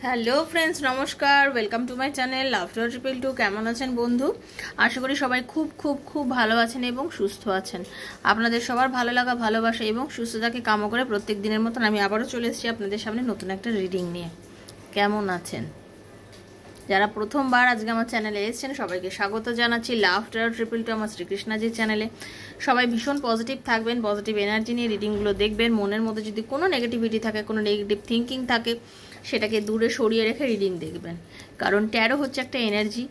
Hello friends, নমস্কার। Welcome to my channel laughter triple two. কেমন আছেন বন্ধু? আশা করি সবাই খুব খুব খুব ভালো আছেন এবং সুস্থ আছেন। আপনাদের সবার ভালো লাগা, ভালোবাসা এবং সুস্থতাকে কামনা করে প্রত্যেক দিনের মতন আমি আবারও চলে এসেছি আপনাদের সামনে নতুন একটা রিডিং নিয়ে। কেমন আছেন? যারা প্রথমবার আজকে আমার চ্যানেলে এসেছেন সবাইকে স্বাগত জানাচ্ছি লাফটার ট্রিপল টু আমার শ্রীকৃষ্ণাজির চ্যানেলে। সবাই ভীষণ পজিটিভ থাকবেন, পজিটিভ এনার্জি নিয়ে রিডিংগুলো দেখবেন। মনের মধ্যে যদি কোনো নেগেটিভিটি থাকে, কোনো নেগেটিভ থিঙ্কিং থাকে, সেটাকে দূরে সরিয়ে রেখে রিডিং দেখবেন। কারণ ট্যারো হচ্ছে একটা এনার্জি,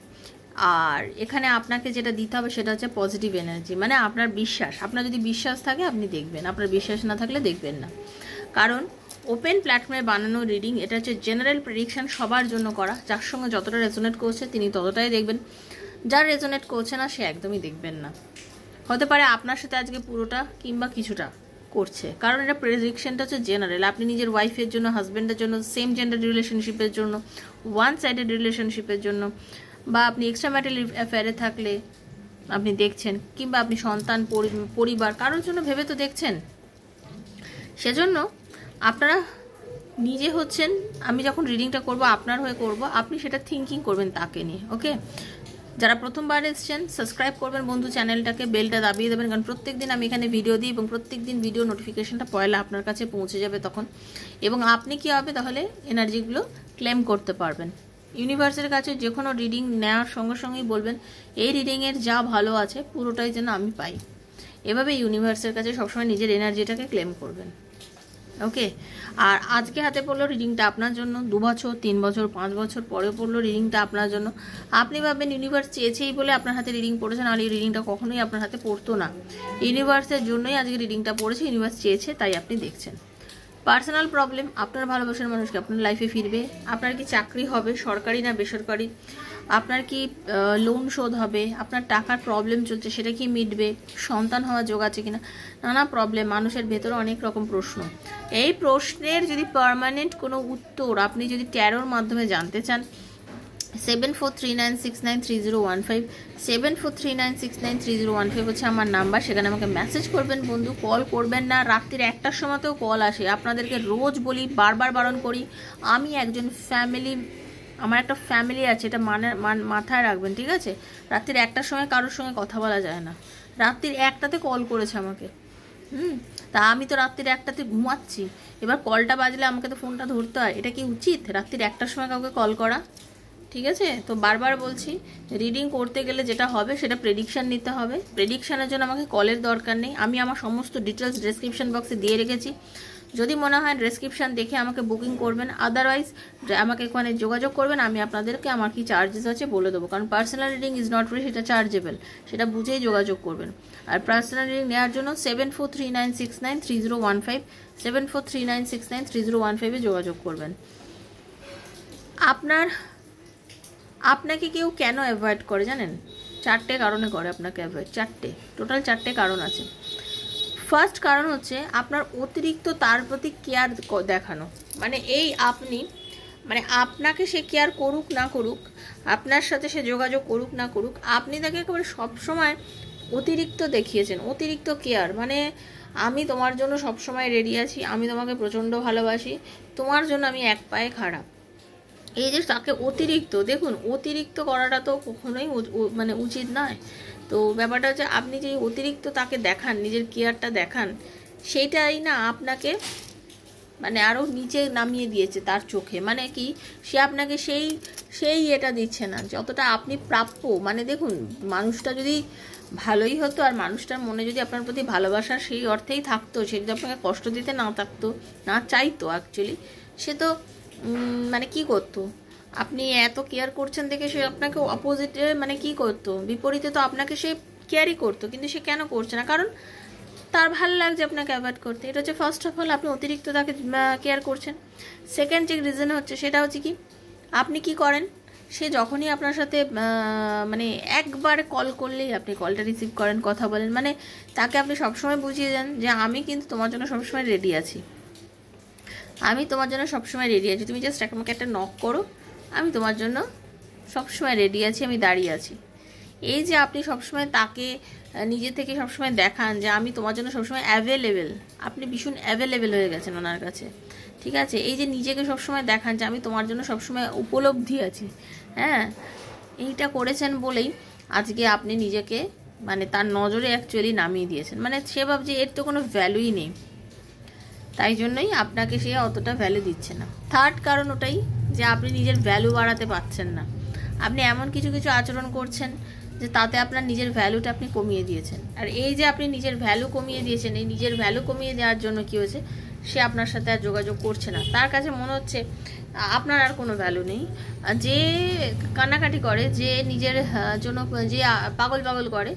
আর এখানে আপনাকে যেটা দিতে হবে সেটা হচ্ছে পজিটিভ এনার্জি, মানে আপনার বিশ্বাস। আপনার যদি বিশ্বাস থাকে আপনি দেখবেন, আপনার বিশ্বাস না থাকলে দেখবেন না। কারণ ওপেন প্ল্যাটফর্মে বানানো রিডিং, এটা হচ্ছে জেনারেল প্রেডিকশন, সবার জন্য করা। যার সঙ্গে যতটা রেজোনেট করছে তিনি ততটাই দেখবেন, যার রেজোনেট করছে না সে একদমই দেখবেন না। হতে পারে আপনার সাথে আজকে পুরোটা কিংবা কিছুটা করছে, কারণ এটা প্রেডিকশনটা হচ্ছে জেনারেল। আপনি নিজের ওয়াইফের জন্য, হাজব্যান্ডের জন্য, সেম জেন্ডার রিলেশনশিপের জন্য, ওয়ান সাইডেড রিলেশনশিপের জন্য, বা আপনি এক্সট্রা ম্যারিটাল অ্যাফেয়ারে থাকলে আপনি দেখছেন, কিংবা আপনি সন্তান, পরিবার, কারোর জন্য ভেবে তো দেখছেন। সেজন্য আপনারা নিজে হচ্ছেন, আমি যখন রিডিংটা করব আপনার হয়ে করব, আপনি সেটা থিঙ্কিং করবেন তাকে নিয়ে। ওকে, যারা প্রথমবার এসেছেন সাবস্ক্রাইব করবেন বন্ধু চ্যানেলটাকে, বেলটা দাবিয়ে দেবেন, কারণ প্রত্যেক দিন আমি এখানে ভিডিও দিই এবং প্রত্যেক দিন ভিডিও নোটিফিকেশনটা পয়লা আপনার কাছে পৌঁছে যাবে তখন। এবং আপনি কী হবে, তাহলে এনার্জিগুলো ক্লেম করতে পারবেন। ইউনিভার্সের কাছে যে কোনো রিডিং নেওয়ার সঙ্গে সঙ্গেই বলবেন এই রিডিংয়ের যা ভালো আছে পুরোটাই যেন আমি পাই। এভাবে ইউনিভার্সের কাছে সবসময় নিজের এনার্জিটাকে ক্লেম করবেন। ওকে, আর আজকে হাতে পড়লো রিডিংটা আপনার জন্য। 2 বছর, 3 বছর, 5 বছর পরে পড়লো রিডিংটা আপনার জন্য। আপনি ভাববেন ইউনিভার্স চেয়েছেই বলে আপনার হাতে রিডিং পড়েছে, নাহলে এই রিডিংটা কখনোই আপনার হাতে পড়তো না। ইউনিভার্সের জন্যই আজকে রিডিংটা পড়েছে, ইউনিভার্স চেয়েছে তাই আপনি দেখছেন। পার্সোনাল প্রবলেম, আপনার ভালোবাসার মানুষকে আপনার লাইফে ফিরবে। আপনার কি চাকরি হবে, সরকারি না বেসরকারি? আপনার কি লোন শোধ হবে? আপনার টাকার প্রবলেম চলছে, সেটা কি মিটবে? সন্তান হওয়ার যোগ আছে কিনা? নানা প্রবলেম, মানুষের ভেতরে অনেক রকম প্রশ্ন। এই প্রশ্নের যদি পার্মানেন্ট কোনো উত্তর আপনি যদি ট্যারোর মাধ্যমে জানতে চান, 7439693015 7439693015 হচ্ছে আমার নাম্বার। সেখানে আমাকে মেসেজ করবেন বন্ধু, কল করবেন না। রাত্রির 1টার সময়তেও কল আসে। আপনাদেরকে রোজ বলি, বারবার বারণ করি, আমি একজন ফ্যামিলি, আমার একটা ফ্যামিলি আছে, এটা মাথায় রাখবেন, ঠিক আছে? রাত্রির 1টার সময় কারোর সঙ্গে কথা বলা যায় না। রাত্রির 1টাতে কল করেছে আমাকে, তা আমি তো রাত্রির 1টাতে ঘুমাচ্ছি, এবার কলটা বাজলে আমাকে তো ফোনটা ধরতে হয়। এটা কি উচিত রাত্রির 1টার সময় কাউকে কল করা? ঠিক আছে, তো বারবার বলছি, রিডিং করতে গেলে যেটা হবে সেটা প্রেডিকশান নিতে হবে। প্রেডিকশানের জন্য আমাকে কলের দরকার নেই, আমি আমার সমস্ত ডিটেলস ডেসক্রিপশন বক্সে দিয়ে রেখেছি। যদি মনে হয় ডেসক্রিপশান দেখে আমাকে বুকিং করবেন, আদারওয়াইজ আমাকে ওখানে যোগাযোগ করবেন। আমি আপনাদেরকে আমার কি চার্জেস আছে বলে দেবো, কারণ personal reading is not free, সেটা চার্জেবল, সেটা বুঝেই যোগাযোগ করবেন। আর পার্সোনাল রিডিং নেওয়ার জন্য 7439693015 7439693015 যোগাযোগ করবেন। আপনাকে কেউ কেন অ্যাভয়েড করে জানেন? 4টে কারণে করে আপনাকে অ্যাভয়েড। টোটাল 4টে কারণ আছে। ফার্স্ট কারণ হচ্ছে আপনার অতিরিক্ত তার প্রতি কেয়ার দেখানো। মানে আপনি, মানে আপনাকে সে কেয়ার করুক না করুক, আপনার সাথে সে যোগাযোগ করুক না করুক, আপনি তাকে একেবারে সবসময় অতিরিক্ত দেখিয়েছেন, অতিরিক্ত কেয়ার। মানে আমি তোমার জন্য সবসময় রেডি আছি, আমি তোমাকে প্রচণ্ড ভালোবাসি, তোমার জন্য আমি এক পায়ে খারাপ। এই যে তাকে অতিরিক্ত, দেখুন অতিরিক্ত করাটা তো কখনোই মানে উচিত নয়। তো ব্যাপারটা হচ্ছে আপনি যে অতিরিক্ত তাকে দেখান, নিজের কেয়ারটা দেখান, সেইটাই না আপনাকে মানে আরও নিচে নামিয়ে দিয়েছে তার চোখে। মানে কি, সে আপনাকে সেই এটা দিচ্ছে না যতটা আপনি প্রাপ্য। মানে দেখুন, মানুষটা যদি ভালোই হতো আর মানুষটার মনে যদি আপনার প্রতি ভালোবাসা সেই অর্থেই থাকতো, সে যদি আপনাকে কষ্ট দিতে না থাকতো, না চাইতো অ্যাকচুয়ালি, সে তো মানে কি করতো? আপনি এত কেয়ার করছেন দেখে সে আপনাকে অপোজিটে মানে কি করতো, বিপরীতে তো আপনাকে সে কেয়ারই করতো। কিন্তু সে কেন করছে না? কারণ তার ভালো লাগছে আপনাকে অ্যাভয়েড করতে। এটা হচ্ছে ফার্স্ট অফ অল, আপনি অতিরিক্ত তাকে কেয়ার করছেন। সেকেন্ড যে রিজন হচ্ছে সেটা হচ্ছে কি, আপনি কি করেন, সে যখনই আপনার সাথে মানে একবার কল করলেই আপনি কলটা রিসিভ করেন, কথা বলেন। মানে তাকে আপনি সবসময় বুঝিয়ে যান যে আমি কিন্তু তোমার জন্য সবসময় রেডি আছি, আমি তোমার জন্য সবসময় রেডি আছি, তুমি জাস্ট আমাকে একটা নক করো, আমি তোমার জন্য সবসময় রেডি আছি, আমি দাঁড়িয়ে আছি। এই যে আপনি সবসময় তাকে নিজে থেকে সবসময় দেখান যে আমি তোমার জন্য সবসময় অ্যাভেলেবেল, আপনি ভীষণ অ্যাভেলেবেল হয়ে গেছেন ওনার কাছে। ঠিক আছে? এই যে নিজেকে সবসময় দেখান যে আমি তোমার জন্য সবসময় উপলব্ধি আছি, হ্যাঁ, এইটা করেছেন বলেই আজকে আপনি নিজেকে মানে তার নজরে অ্যাকচুয়ালি নামিয়ে দিয়েছেন। মানে সে ভাবছে এর তো কোনো ভ্যালুই নেই, তাই জন্যই আপনাকে সে অতটা ভ্যালু দিচ্ছে না। থার্ড কারণ ওটাই যে আপনি নিজের ভ্যালু বাড়াতে পারছেন না। আপনি এমন কিছু কিছু আচরণ করছেন যে তাতে আপনার নিজের ভ্যালুটা আপনি কমিয়ে দিয়েছেন। আর এই যে আপনি নিজের ভ্যালু কমিয়ে দিয়েছেন, এই নিজের ভ্যালু কমিয়ে দেওয়ার জন্য কী হয়েছে, সে আপনার সাথে আর যোগাযোগ করছে না। তার কাছে মনে হচ্ছে আপনার আর কোনো ভ্যালু নেই। যে কান্নাকাটি করে, যে নিজের জন্য যে পাগল পাগল করে,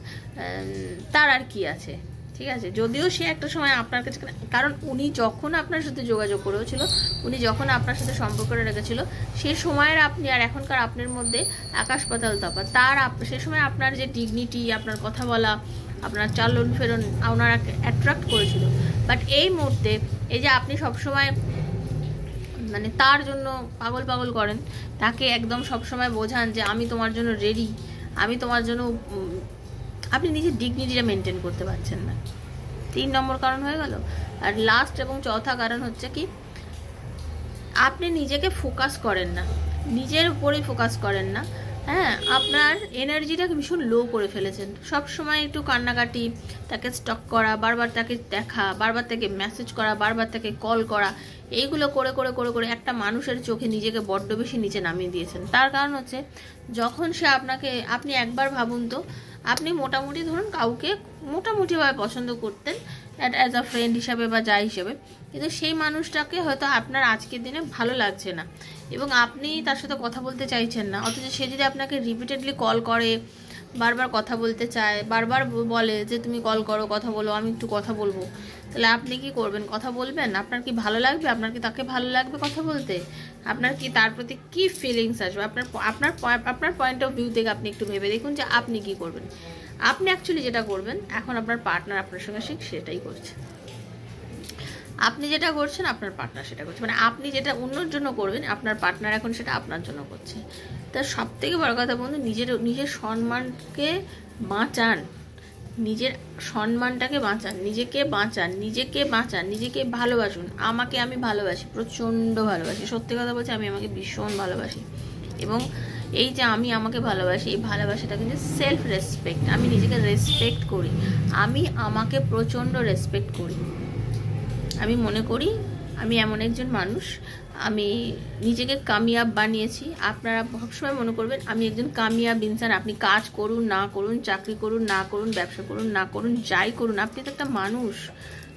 তার আর কি আছে, ঠিক আছে? যদিও সে একটা সময় আপনার কাছে, কারণ উনি যখন আপনার সাথে যোগাযোগ করেছিল, উনি যখন আপনার সাথে সম্পর্ক রেখেছিল, সে সময়ের আপনি আর এখনকার আপনার মধ্যে আকাশ পাতাল তফাৎ। সে সময় আপনার যে ডিগনিটি, আপনার কথা বলা, আপনার চালন ফেরন ওনারা অ্যাট্রাক্ট করেছিল। বাট এই মুহূর্তে এই যে আপনি সবসময় মানে তার জন্য পাগল পাগল করেন, তাকে একদম সবসময় বোঝান যে আমি তোমার জন্য রেডি, আমি তোমার জন্য, আপনি নিজের ডিগনিটিটা মেনটেন করতে পারছেন না। 3 নম্বর কারণ হয়ে গেল। আর লাস্ট এবং চৌথা কারণ হচ্ছে কি, আপনি নিজেকে ফোকাস করেন না, নিজের উপরেই ফোকাস করেন না, হ্যাঁ, আপনার এনার্জিটাকে ভীষণ লো করে ফেলেছেন। সব সময় একটু কান্নাকাটি, তাকে স্টক করা, বারবার তাকে দেখা, বারবার তাকে মেসেজ করা, বারবার তাকে কল করা, এইগুলো করে করে করে করে একটা মানুষের চোখে নিজেকে বড্ড বেশি নিচে নামিয়ে দিয়েছেন। তার কারণ হচ্ছে যখন সে আপনি একবার ভাবুন তো, আপনি মোটামুটি ধরুন কাউকে মোটামুটিভাবে পছন্দ করতেন অ্যাজ আ ফ্রেন্ড হিসাবে বা যা হিসেবে, কিন্তু সেই মানুষটাকে হয়তো আপনার আজকের দিনে ভালো লাগছে না এবং আপনি তার সাথে কথা বলতে চাইছেন না। অথচ সে যদি আপনাকে রিপিটেডলি কল করে, বারবার কথা বলতে চায়, বারবার বলে যে তুমি কল করো, কথা বলো, আমি একটু কথা বলবো, তাহলে আপনি কি করবেন? কথা বলবেন? আপনার কি ভালো লাগবে? আপনার কি তাকে ভালো লাগবে কথা বলতে? আপনার কি তার প্রতি কি ফিলিংস আসবে? আপনার পয়েন্ট অফ ভিউ থেকে আপনি একটু ভেবে দেখুন যে আপনি কি করবেন। আপনি অ্যাকচুয়ালি যেটা করবেন, এখন আপনার পার্টনার আপনার সঙ্গে সেটাই করছে। আপনি যেটা করছেন, আপনার পার্টনার সেটা করছে। মানে আপনি যেটা অন্যর জন্য করবেন, আপনার পার্টনার এখন সেটা আপনার জন্য করছে। তা সব থেকে বড় কথা বন্ধু, নিজের সম্মানকে বাঁচান, নিজের সম্মানটাকে বাঁচান, নিজেকে বাঁচান, নিজেকে ভালোবাসুন। আমি ভালোবাসি, প্রচণ্ড ভালোবাসি, সত্যি কথা বলছি, আমি আমাকে ভীষণ ভালোবাসি। এবং এই যে আমি আমাকে ভালোবাসি, এই ভালোবাসাটা কিন্তু সেলফ রেসপেক্ট। আমি নিজেকে রেসপেক্ট করি, আমি আমাকে প্রচণ্ড রেসপেক্ট করি। আমি মনে করি আমি এমন একজন মানুষ, আমি নিজেকে কামিয়াব বানিয়েছি। আপনারা সবসময় মনে করবেন আমি একজন কামিয়াব ইনসান। আপনি কাজ করুন না করুন, চাকরি করুন না করুন, ব্যবসা করুন না করুন, যাই করুন, আপনি তো একটা মানুষ।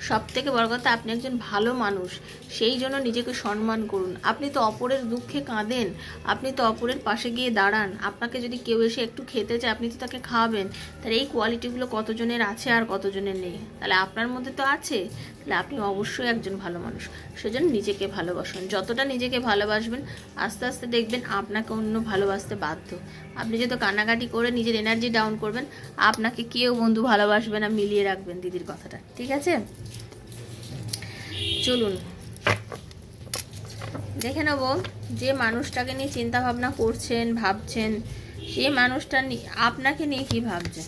সব থেকে বড় কথা, আপনি একজন ভালো মানুষ, সেই জন্য নিজেকে সম্মান করুন। আপনি তো অপরের দুঃখে কাঁদেন, আপনি তো অপরের পাশে গিয়ে দাঁড়ান। আপনাকে যদি কেউ এসে একটু খেতে চায়, আপনি তো তাকে খাওয়াবেন। তাহলে এই কোয়ালিটিগুলো কতজনের আছে আর কতজনের নেই? তাহলে আপনার মধ্যে তো আছে, তাহলে আপনি অবশ্যই একজন ভালো মানুষ। সেজন্য নিজেকে ভালোবাসুন। যতটা নিজেকে ভালোবাসবেন, আস্তে আস্তে দেখবেন আপনাকে অন্য ভালোবাসতে বাধ্য। আপনি যত কান্নাকাটি করে নিজের এনার্জি ডাউন করবেন, আপনাকে কেউ বন্ধু ভালোবাসবে না। মিলিয়ে রাখবেন দিদির কথাটা, ঠিক আছে? চলুন দেখে নেব যে মানুষটাকে নিয়ে চিন্তা ভাবনা করছেন, ভাবছেন, সেই মানুষটা আপনাকে নিয়ে কি ভাবছেন।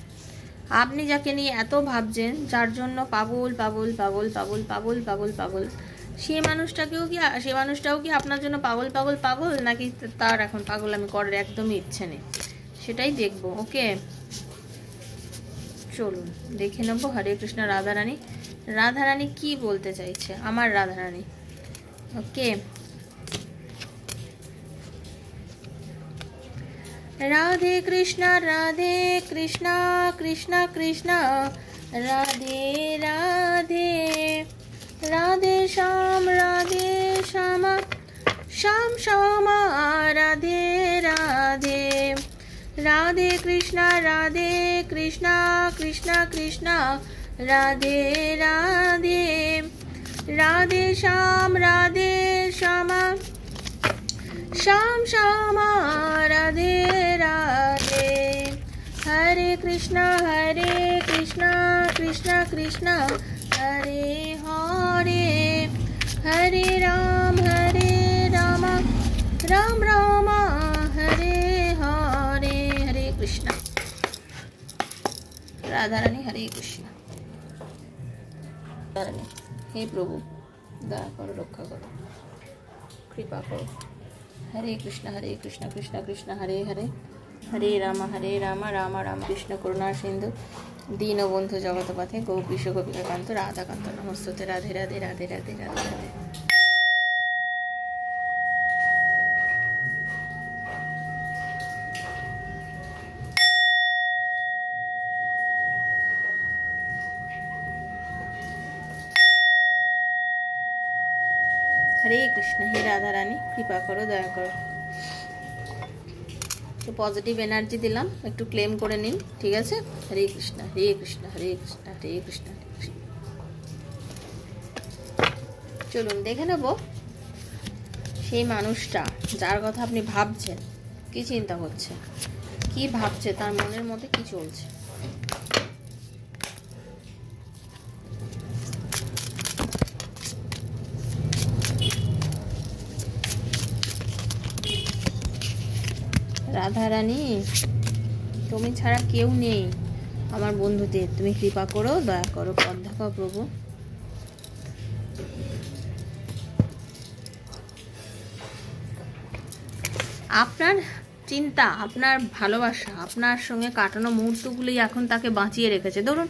আপনি যাকে নিয়ে এত ভাবছেন, যার জন্য পাগল পাগল পাগল পাগল পাগল পাগল পাগল, সেই মানুষটাও কি আপনার জন্য পাগল পাগল পাগল, নাকি তার এখন পাগলামি করার একদমই ইচ্ছে নেই? সেটাই দেখবো। ওকে, চলুন দেখে নেবো। হরে কৃষ্ণ। রাধারানী কি বলতে চাইছে আমার রাধারানী? ওকে, রাধে কৃষ্ণ কৃষ্ণ কৃষ্ণ রাধে রাধে, রাধে শ্যাম শ্যাম শ্যামা, রাধে রাধে, রাধে কৃষ্ণ কৃষ্ণ কৃষ্ণ রাধে রাধে, রাধে শ্যাম শ্যামা শ্যাম শ্যামা, রাধে রাধে। হরে কৃষ্ণ কৃষ্ণ কৃষ্ণ হরে হরে, হরে রাম রাম রাম হরে হরে। হরে কৃষ্ণ। রাধারানী হরে কৃষ্ণ। হে প্রভু, দয়া করো, রক্ষা করো। কৃপা করো। হরে কৃষ্ণ কৃষ্ণ কৃষ্ণ হরে হরে, হরে রাম রাম রাম কৃষ্ণ করুণা সিন্ধু দীনবন্ধু জগৎপথে গোপীশ গোপিকাকান্ত রাধাকান্ত নমস্তুতে। রাধে রাধে রাধে রাধে রাধে রাধে। হরে কৃষ্ণ, হে রাধা রানী কৃপা করো, দয়া করো। তো পজিটিভ এনার্জি দিলাম, একটু ক্লেম করে নিন, ঠিক আছে? হরে কৃষ্ণ হরে কৃষ্ণ হরে কৃষ্ণ হরে কৃষ্ণ হরে কৃষ্ণ। চলুন দেখে নেব সেই মানুষটা যার কথা আপনি ভাবছেন কি চিন্তা করছে, কি ভাবছে, তার মনের মধ্যে কি চলছে। রাধা রানী, তুমি ছাড়া কেউ নেই আমার বন্ধুদের, তুমি কৃপা করো, দয়া করো, পথ দেখাও প্রভু। আপনার চিন্তা, আপনার ভালোবাসা, আপনার সঙ্গে কাটানো মুহূর্তগুলোই এখন তাকে বাঁচিয়ে রেখেছে। ধরুন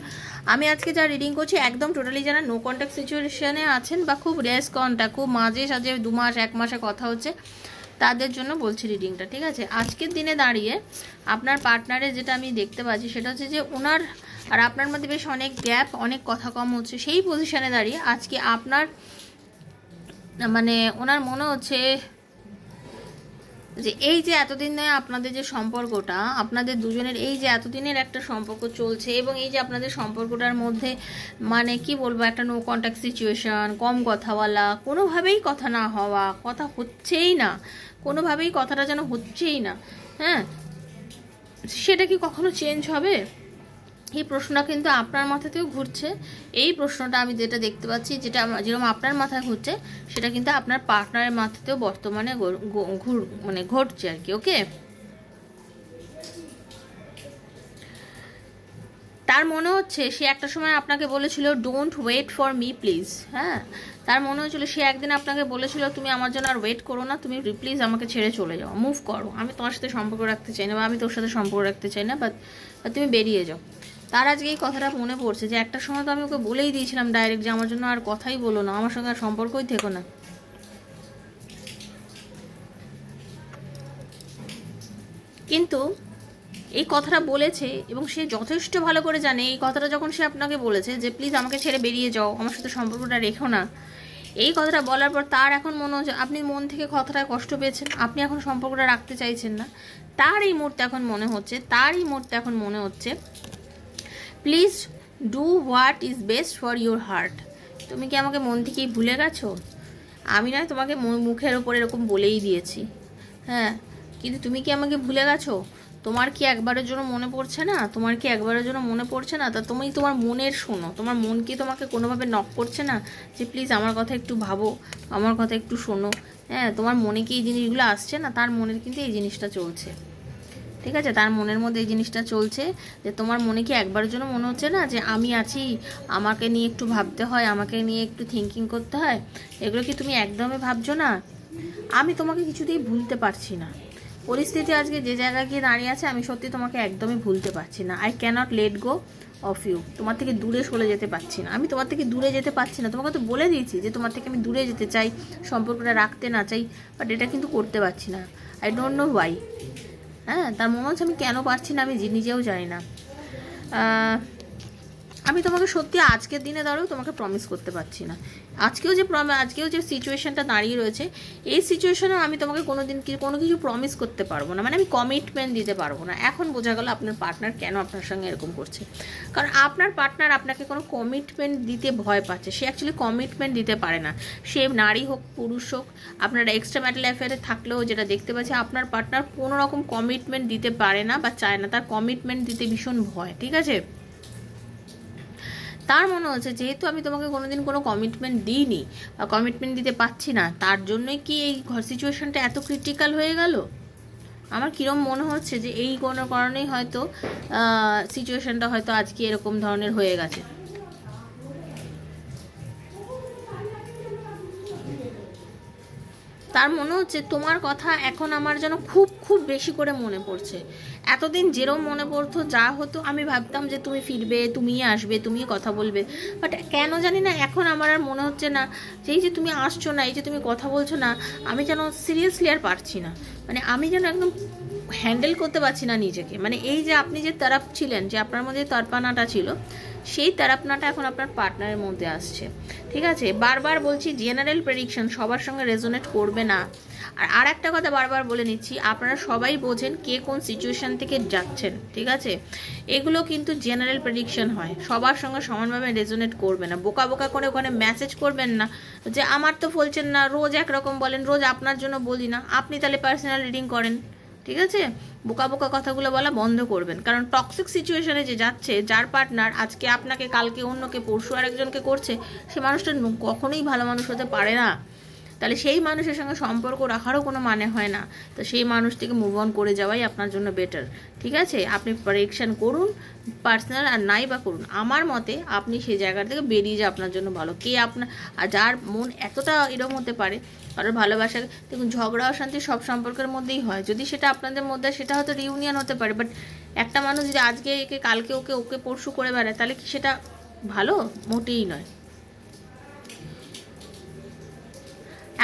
আমি আজকে যা রিডিং করছি, একদম টোটালি যারা নো কন্ট্যাক্ট সিচুয়েশনে আছেন বা খুব রেস কন্ট্যাক্ট, খুব মাঝে সাঝে 2 মাস 1 মাসে কথা হচ্ছে, তাদের জন্য বলছি রিডিংটা, ঠিক আছে? আজকের দিনে দাঁড়িয়ে আপনার পার্টনারে যেটা আমি দেখতে পাচ্ছি সেটা হচ্ছে যে ওনার আর আপনার মধ্যে বেশ অনেক গ্যাপ, অনেক কথা কম হচ্ছে। সেই পজিশনে দাঁড়িয়ে আজকে আপনার মানে ওনার মনে হচ্ছে যে এই যে এতদিন ধরে আপনাদের যে সম্পর্কটা, আপনাদের দুজনের এই যে এতদিনের একটা সম্পর্ক চলছে, এবং এই যে আপনাদের সম্পর্কটার মধ্যে মানে কি বলবো, একটা নো কন্ট্যাক্ট সিচুয়েশন, কম কথা বলা, কোনোভাবেই কথা না হওয়া, কথা হচ্ছেই না, কোনোভাবেই কথাটা যেন হচ্ছেই না, হ্যাঁ, সেটা কি কখনো চেঞ্জ হবে? এই প্রশ্নটা কিন্তু আপনার মাথাতেও ঘুরছে। এই প্রশ্নটা আমি যেটা দেখতে পাচ্ছি, যেটা যেরকম আপনার মাথায় ঘুরছে, সেটা কিন্তু আপনার পার্টনারের মাথাতেও বর্তমানে মানে ঘটছে আর কি। ওকে, তার মনে হচ্ছে সে একটা সময় আপনাকে বলেছিল don't wait for me please, হ্যাঁ, তার মনে হচ্ছিল সে একদিন আপনাকে বলেছিল তুমি আমার জন্য আর ওয়েট করো না, তুমি প্লিজ আমাকে ছেড়ে চলে যাও, মুভ করো, আমি তোমার সাথে সম্পর্ক রাখতে চাই না, বা আমি তোর সাথে সম্পর্ক রাখতে চাই না, বা তুমি বেরিয়ে যাও। তার আজকে এই কথাটা মনে পড়ছে যে একটা সময় তো আমি ওকে বলেই দিয়েছিলাম ডাইরেক্ট যে আমার জন্য আর কথাই বলো না, আমার সঙ্গে আর সম্পর্কই থেকো না। কিন্তু এই কথাটা বলেছে এবং সে যথেষ্ট ভালো করে জানে এই কথাটা যখন সে আপনাকে বলেছে যে প্লিজ আমাকে ছেড়ে বেরিয়ে যাও, আমার সাথে সম্পর্কটা রেখো না, এই কথাটা বলার পর তার এখন মনে হচ্ছে, আপনি মন থেকে কথাটায় কষ্ট পেয়েছেন, আপনি এখন সম্পর্কটা রাখতে চাইছেন না, তার এই মুহূর্তে এখন মনে হচ্ছে please do what is best for your heart. তুমি কি আমাকে মন থেকেই ভুলে গেছো? আমি নয় তোমাকে মুখের ওপর এরকম বলেই দিয়েছি, হ্যাঁ, কিন্তু তুমি কি আমাকে ভুলে গেছো? তোমার কি একবারের জন্য মনে পড়ছে না? তা তুমি তোমার মনের শোনো, তোমার মন কি তোমাকে কোনোভাবে নক করছে না যে প্লিজ আমার কথা একটু ভাবো, আমার কথা একটু শোনো? হ্যাঁ, তোমার মনে কি এই জিনিসগুলো আসছে না? তার মনের কিন্তু এই জিনিসটা চলছে, ঠিক আছে? তার মনের মধ্যে এই জিনিসটা চলছে যে তোমার মনে কি একবারের জন্য মনে হচ্ছে না যে আমি আছি, আমাকে নিয়ে একটু ভাবতে হয়, আমাকে নিয়ে একটু থিঙ্কিং করতে হয়? এগুলো কি তুমি একদমই ভাবছো না? আমি তোমাকে কিছুতেই ভুলতে পারছি না। পরিস্থিতি আজকে যে জায়গায় গিয়ে দাঁড়িয়ে আছে, আমি সত্যি তোমাকে একদমই ভুলতে পারছি না। I can't let go of you. তোমার থেকে দূরে সরে যেতে পারছি না, আমি তোমার থেকে দূরে যেতে পারছি না। তোমাকে তো বলে দিয়েছি যে তোমার থেকে আমি দূরে যেতে চাই, সম্পর্কটা রাখতে না চাই, বাট এটা কিন্তু করতে পারছি না। I don't know Y. হ্যাঁ, তার মনে হচ্ছে আমি কেন পারছি না, আমি নিজেও জানি না। আমি তোমাকে সত্যি আজকের দিনে দাঁড়াও তোমাকে প্রমিস করতে পারছি না। আজকেও যে সিচুয়েশনটা দাঁড়িয়ে রয়েছে, এই সিচুয়েশনে আমি তোমাকে কোনো কিছু প্রমিস করতে পারবো না, মানে আমি কমিটমেন্ট দিতে পারবো না। এখন বোঝা গেল আপনার পার্টনার কেন আপনার সঙ্গে এরকম করছে। কারণ আপনার পার্টনার আপনাকে কোনো কমিটমেন্ট দিতে ভয় পাচ্ছে। সে অ্যাকচুয়ালি কমিটমেন্ট দিতে পারে না, সে নারী হোক পুরুষ হোক। আপনারা এক্সট্রা ম্যারিটাল অ্যাফেয়ারে থাকলেও যেটা দেখতে পাচ্ছি, আপনার পার্টনার কোনো রকম কমিটমেন্ট দিতে পারে না বা চায় না, তার কমিটমেন্ট দিতে ভীষণ ভয়, ঠিক আছে? তার মনে হচ্ছে যেহেতু আমি তোমাকে কোনোদিন কোনো কমিটমেন্ট দিইনি বা কমিটমেন্ট দিতে পারছি না, তার জন্যই কি এই সিচুয়েশনটা এত ক্রিটিক্যাল হয়ে গেল। আমার কিরম মনে হচ্ছে যে এই কোনো কারণেই হয়তো সিচুয়েশনটা হয়তো আজকে এরকম ধরনের হয়ে গেছে। তার মনে হচ্ছে তোমার কথা এখন আমার যেন খুব খুব বেশি করে মনে পড়ছে। এতদিন যেরকম মনে পড়তো, যা হতো, আমি ভাবতাম যে তুমি ফিরবে, তুমিই আসবে, তুমিই কথা বলবে, বাট কেন জানি না এখন আমার আর মনে হচ্ছে না যে এই যে তুমি আসছো না, এই যে তুমি কথা বলছো না, আমি যেন সিরিয়াসলি আর পারছি না। মানে আমি যেন একদম হ্যান্ডেল করতে পারছি না নিজেকে। মানে এই যে আপনি যে তারাপ ছিলেন, যে আপনার মধ্যে তারপানাটা ছিল, সেই তারাপনাটা এখন আপনার পার্টনারের মধ্যে আসছে। ঠিক আছে, বারবার বলছি জেনারেল প্রেডিকশন সবার সঙ্গে রেজোনেট করবে না। আর একটা কথা বারবার বলে নিচ্ছি, আপনারা সবাই বোঝেন কে কোন সিচুয়েশন থেকে যাচ্ছেন। ঠিক আছে, এগুলো কিন্তু জেনারেল প্রেডিকশন হয়, সবার সঙ্গে সমানভাবে রেজোনেট করবে না। বোকা বোকা করে ওখানে মেসেজ করবেন না যে আমার তো বলছেন না, রোজ একরকম বলেন, রোজ আপনার জন্য বলি না, আপনি তাহলে পার্সোনাল রিডিং করেন। ঠিক আছে, বোকা বোকা কথাগুলো বলা বন্ধ করবেন। কারণ টক্সিক সিচুয়েশনে যে যাচ্ছে, যার পার্টনার আজকে আপনাকে, কালকে অন্যকে, পরশু আরেকজনকে করছে, সে মানুষটা কখনোই ভালো মানুষ হতে পারে না। তাহলে সেই মানুষের সঙ্গে সম্পর্ক রাখারও কোনো মানে হয় না। তো সেই মানুষ থেকে মুভ অন করে যাওয়াই আপনার জন্য বেটার। ঠিক আছে, আপনি প্রেডিকশন করুন পার্সোনাল, আর নাই বা করুন, আমার মতে আপনি সেই জায়গা থেকে বেরিয়ে যাওয়া আপনার জন্য ভালো। কে আপনার, আর যার মন এতটা এরকম হতে পারে, কারোর ভালোবাসা, দেখুন ঝগড়া অশান্তি সব সম্পর্কের মধ্যেই হয়। যদি সেটা আপনাদের মধ্যে, সেটা হয়তো রিউনিয়ন হতে পারে, বাট একটা মানুষ যদি আজকে একে, কালকে ওকে, ওকে পরশু করে বেড়ায়, তাহলে কি সেটা ভালো? মোটেই নয়।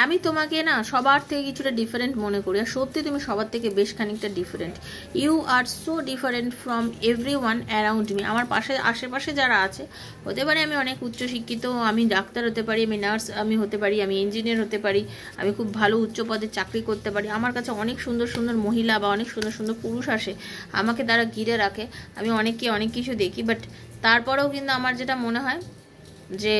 আমি তোমাকে না সবার থেকে কিছুটা ডিফারেন্ট মনে করি, আর সত্যি তুমি সবার থেকে বেশ খানিকটা different. You are so different from everyone around me. আমার পাশে, আশেপাশে যারা আছে, হতে পারে আমি অনেক উচ্চশিক্ষিত, আমি ডাক্তার হতে পারি, আমি নার্স আমি হতে পারি, আমি ইঞ্জিনিয়ার হতে পারি, আমি খুব ভালো উচ্চ পদে চাকরি করতে পারি, আমার কাছে অনেক সুন্দর সুন্দর মহিলা বা অনেক সুন্দর সুন্দর পুরুষ আসে, আমাকে তারা ঘিরে রাখে, আমি অনেককে অনেক কিছু দেখি, বাট তারপরেও কিন্তু আমার যেটা মনে হয় যে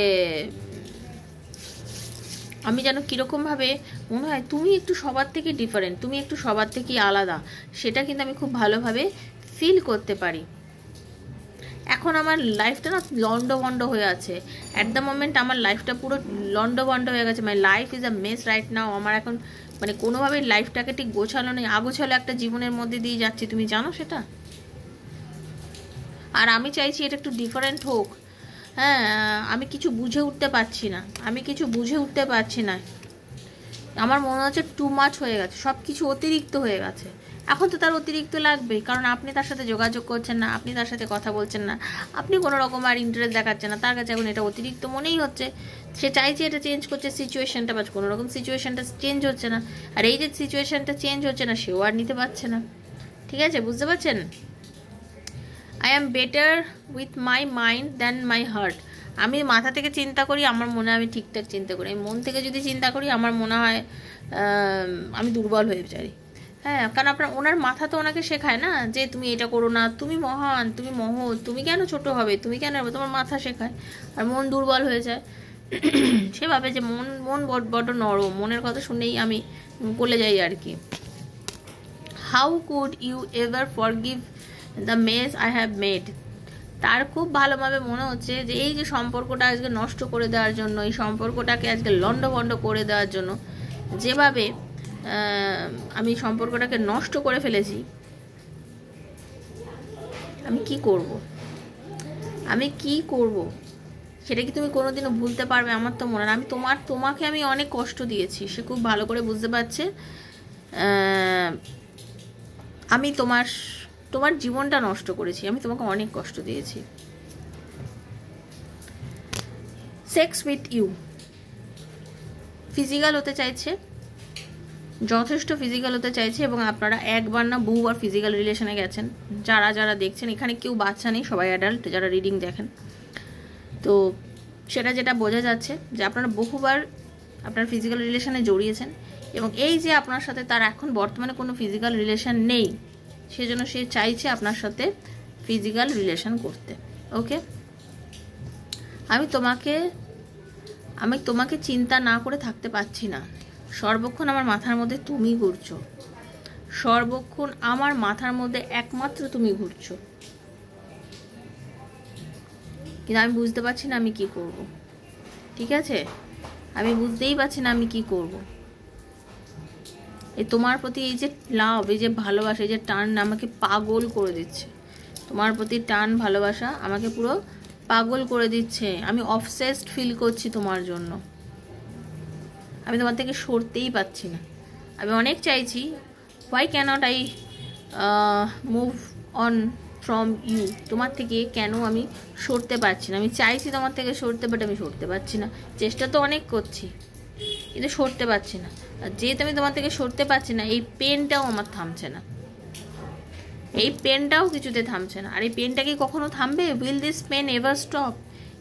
আমি যেন কীরকমভাবে মনে হয় তুমি একটু সবার থেকে ডিফারেন্ট, তুমি একটু সবার থেকে আলাদা, সেটা কিন্তু আমি খুব ভালোভাবে ফিল করতে পারি। এখন আমার লাইফটা না লন্ডভন্ড হয়ে আছে, অ্যাট দ্য মোমেন্ট আমার লাইফটা পুরো লন্ডভন্ড হয়ে গেছে। My life is a mace right now. আমার এখন মানে কোনোভাবে লাইফটাকে ঠিক গোছানো নেই, আগোছালো একটা জীবনের মধ্যে দিয়ে যাচ্ছি, তুমি জানো সেটা। আর আমি চাইছি এটা একটু ডিফারেন্ট হোক। হ্যাঁ, আমি কিছু বুঝে উঠতে পারছি না, আমি কিছু বুঝে উঠতে পারছি না। আমার মনে হচ্ছে টু মাচ হয়ে গেছে, সব কিছু অতিরিক্ত হয়ে গেছে। এখন তো তার অতিরিক্ত লাগবেই, কারণ আপনি তার সাথে যোগাযোগ করছেন না, আপনি তার সাথে কথা বলছেন না, আপনি কোনো রকম আর ইন্টারেস্ট দেখাচ্ছেন না, তার কাছে এখন এটা অতিরিক্ত মনেই হচ্ছে। সে চাইছে এটা চেঞ্জ করছে সিচুয়েশনটা, বা কোনো রকম সিচুয়েশনটা চেঞ্জ হচ্ছে না। আর এই যে সিচুয়েশনটা চেঞ্জ হচ্ছে না, সেও আর নিতে পারছে না। ঠিক আছে, বুঝতে পারছেন? I am better with my mind than my heart. আমি মাথা থেকে চিন্তা করি, আমার মনে হয় আমি ঠিকঠাক চিন্তা করি। আমি মন থেকে যদি চিন্তা করি, আমার মনে হয় আমি দুর্বল হয়ে যাই। হ্যাঁ, কারণ ওনার মাথা তো ওনাকে শেখায় না যে তুমি এটা করো না, তুমি মহান, তুমি মহৎ, তুমি কেন ছোট হবে, তুমি কেন হবে, তোমার মাথা শেখায়। আর মন দুর্বল হয়ে যায়। সে ভাবে যে মন বড্ড নরম, মনের কথা শুনেই আমি বলে যাই আর কি। How could you ever forgive the mess I have made. তার খুব ভালোভাবে মনে হচ্ছে যে এই যে সম্পর্কটা আজকে নষ্ট করে দেওয়ার জন্য, এই সম্পর্কটাকে আজকে লন্ডভন্ড করে দেওয়ার জন্য যেভাবে আমি সম্পর্কটাকে নষ্ট করে ফেলেছি, আমি কি করব, আমি কি করব, সেটা কি তুমি কোনোদিনও ভুলতে পারবে? আমার তো মনে হয় আমি তোমাকে আমি অনেক কষ্ট দিয়েছি, সে খুব ভালো করে বুঝতে পারছে। আমি তোমার জীবনটা নষ্ট করেছি, আমি তোমাকে অনেক কষ্ট দিয়েছি। সেক্স উইথ ইউ, ফিজিক্যাল হতে চাইছে, যথেষ্ট ফিজিক্যাল হতে চাইছে, এবং আপনারা একবার না বহুবার ফিজিক্যাল রিলেশনে গেছেন। যারা যারা দেখছেন, এখানে কেউ বাচ্চা নেই, সবাই অ্যাডাল্ট যারা রিডিং দেখেন, তো সেটা যেটা বোঝা যাচ্ছে যে আপনারা বহুবার আপনার ফিজিক্যাল রিলেশনে জড়িয়েছেন, এবং এই যে আপনার সাথে তার এখন বর্তমানে কোনো ফিজিক্যাল রিলেশন নেই, সেজন্য সে চাইছে আপনার সাথে ফিজিক্যাল রিলেশন করতে। ওকে, আমি তোমাকে চিন্তা না করে থাকতে পারছি না। সর্বক্ষণ আমার মাথার মধ্যে তুমি ঘুরছো, সর্বক্ষণ আমার মাথার মধ্যে একমাত্র তুমি ঘুরছো, কিন্তু আমি বুঝতে পারছি না আমি কি করব। ঠিক আছে, আমি বুঝতেই পারছি না আমি কি করব। এই তোমার প্রতি এই যে লাভ, এই যে ভালোবাসা, এই যে টান আমাকে পাগল করে দিচ্ছে। তোমার প্রতি টান ভালোবাসা আমাকে পুরো পাগল করে দিচ্ছে। আমি অবসেসড ফিল করছি তোমার জন্য, আমি তোমার থেকে সরতেই পারছি না। আমি অনেক চাইছি, why can't I move on from you, তোমার থেকে কেন আমি সরতে পারছি না। আমি চাইছি তোমার থেকে সরতে, বাট আমি সরতে পারছি না। চেষ্টা তো অনেক করছি কিন্তু সরতে পারছি না। আর যেহেতু আমি তোমার থেকে সরতে পারছি না, এই পেনটাও আমার থামছে না, এই পেনটাও কিছুতে থামছে না। আর এই পেনটা কি কখনো থামবে? Will this pain ever stop?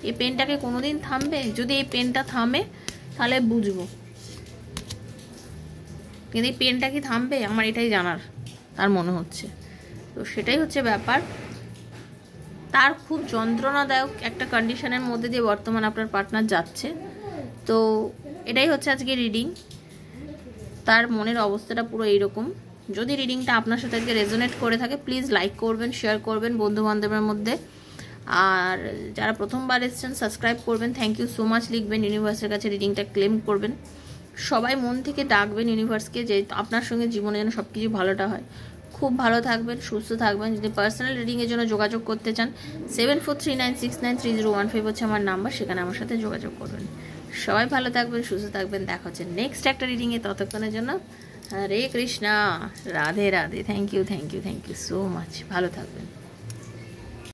এই পেনটাকে কোনোদিন থামবে? যদি এই পেনটা থামে তাহলে বুঝবো, কিন্তু এই পেনটা কি থামবে? আমার এটাই জানার তার মনে হচ্ছে। তো সেটাই হচ্ছে ব্যাপার। তার খুব যন্ত্রণাদায়ক একটা কন্ডিশনের মধ্যে দিয়ে বর্তমান আপনার পার্টনার যাচ্ছে। তো এটাই হচ্ছে আজকে রিডিং। তার মনের অবস্থাটা পুরো এইরকম। যদি রিডিংটা আপনার সাথে আজকে রেজোনেট করে থাকে, প্লিজ লাইক করবেন, শেয়ার করবেন বন্ধু বান্ধবের মধ্যে। আর যারা প্রথমবার এসেছেন সাবস্ক্রাইব করবেন, থ্যাংক ইউ সো মাচ লিখবেন, ইউনিভার্সের কাছে রিডিংটা ক্লেম করবেন। সবাই মন থেকে ডাকবেন ইউনিভার্সকে যে আপনার সঙ্গে জীবনে যেন সব কিছু ভালোটা হয়। খুব ভালো থাকবেন, সুস্থ থাকবেন। যদি পার্সোনাল রিডিংয়ের জন্য যোগাযোগ করতে চান 7439693015 হচ্ছে আমার নাম্বার, সেখানে আমার সাথে যোগাযোগ করবেন। সবাই ভালো থাকবেন, সুস্থ থাকবেন। দেখা হচ্ছে নেক্সট একটা রিডিংয়ে। ততক্ষণের জন্য Hare Krishna, Radhe Radhe. Thank you so much. ভালো থাকবেন।